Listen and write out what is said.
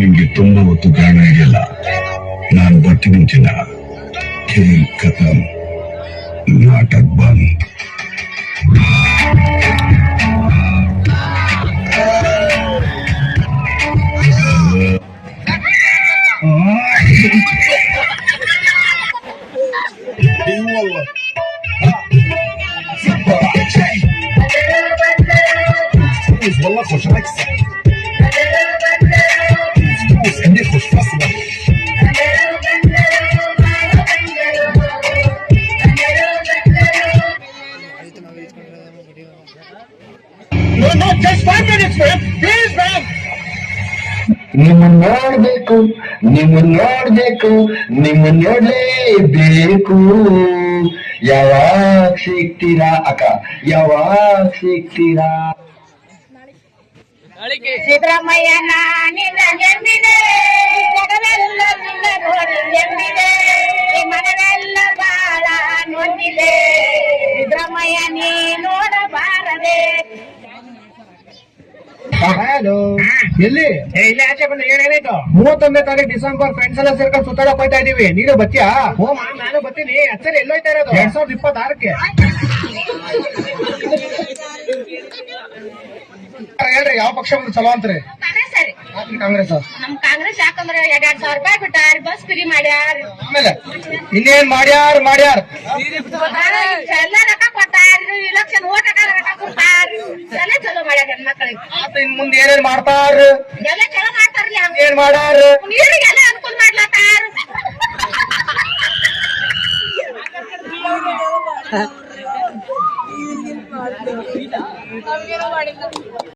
ನಿಮ್ಗೆ ತುಂಬಾ ಹೊತ್ತು ಕಾರಣ ಇದೆಯಲ್ಲ, ನಾನು ಬರ್ತೀನಿ ಚಿನ್ನ. ಖೇಲ್ ಖತಮ್, ನಾಟಕ ಬಂದ್. والله خوش عكسك عندي خوش فصلة No, just 5 minutes, man. Please, man. ನಿಮ್ಮನ್ನ ನೋಡ್ಬೇಕು, ನಿಮ್ಮನ್ನ ನೋಡ್ಬೇಕು, ನಿಮ್ಮನ್ನ ನೋಡ್ಲೇಬೇಕು. ಯಾವಾಗ ಸಿಗ್ತೀರಾ ಅಕ್ಕ, ಯಾವಾಗ ಸಿಗ್ತೀರಾ? ಸಿದ್ದರಾಮಯ್ಯನ ನಿನ್ನ ಜನ್ಮಿದೆ, ಜಗವೆಲ್ಲ ನಿನ್ನ ನೋಡಿ ಜನ್ಮಿದೆ, ಈ ಮನವೆಲ್ಲ ಬಾಳ ನೊಂದಿದೆ. ಸಿದ್ದರಾಮಯ್ಯ ನೀ ನೋಡಬಾರದೆ. ಹಲೋ, ಎಲ್ಲಿ? ಇಲ್ಲಿ ಆಚೆ ಬಂದ್ರೆ ಏನೇನಾಯ್ತು? 31ನೇ ತಾರೀಕು ಡಿಸೆಂಬರ್ ಫ್ರೆಂಡ್ಸ್ ಎಲ್ಲ ಸೇರ್ಕೊಂಡು ಸುತ್ತಾಡಕ್ ಹೋಗ್ತಾ ಇದೀವಿ. ನೀನು ಬತ್ತೀಯಾ? ನಾನು ಬರ್ತೀನಿ. ಅಚ್ಚರಿ ಎಲ್ಲೋಯ್ತಾ ಇರೋದು? 2026ಕ್ಕೆ. ಹೇಳ್ರಿ, ಯಾವ ಪಕ್ಷ ಬಂದು ಚಲೋ ಅಂತ್ರಿ? ಸರಿ, ಕಾಂಗ್ರೆಸ್. ನಮ್ ಕಾಂಗ್ರೆಸ್ ಯಾಕಂದ್ರೆ 2,000 ರೂಪಾಯಿ ಬಿಟ್ಟಾರ, ಬಸ್ ಫ್ರೀ ಮಾಡ್ಯಾರ, ಆಮೇಲೆ ಇನ್ನೇನ್ ಮಾಡ್ಯಾರ ಎಲ್ಲ ರೊಕ್ಕ ಕೊಟ್ಟಾರ, ಇಲೆಕ್ಷನ್ ಓಟ್ ರೊಕ್ಕ ಕೊಡ್ತಾರ, ಎಲ್ಲ ಚಲೋ ಮಾಡ್ಯಾರ ಹೆಣ್ಮಕ್ಳಿಗೆ. ಇನ್ ಮುಂದೆ ಏನೇನ್ ಮಾಡ್ತಾರ? ಎಲ್ಲ ಚಲೋ ಮಾಡ್ತಾರಲ್ಲ, ಏನ್ ಮಾಡಾರ? ನೀರಿಗೆಲ್ಲ ಅನುಕೂಲ ಮಾಡ್ಲತ್ತಾರ.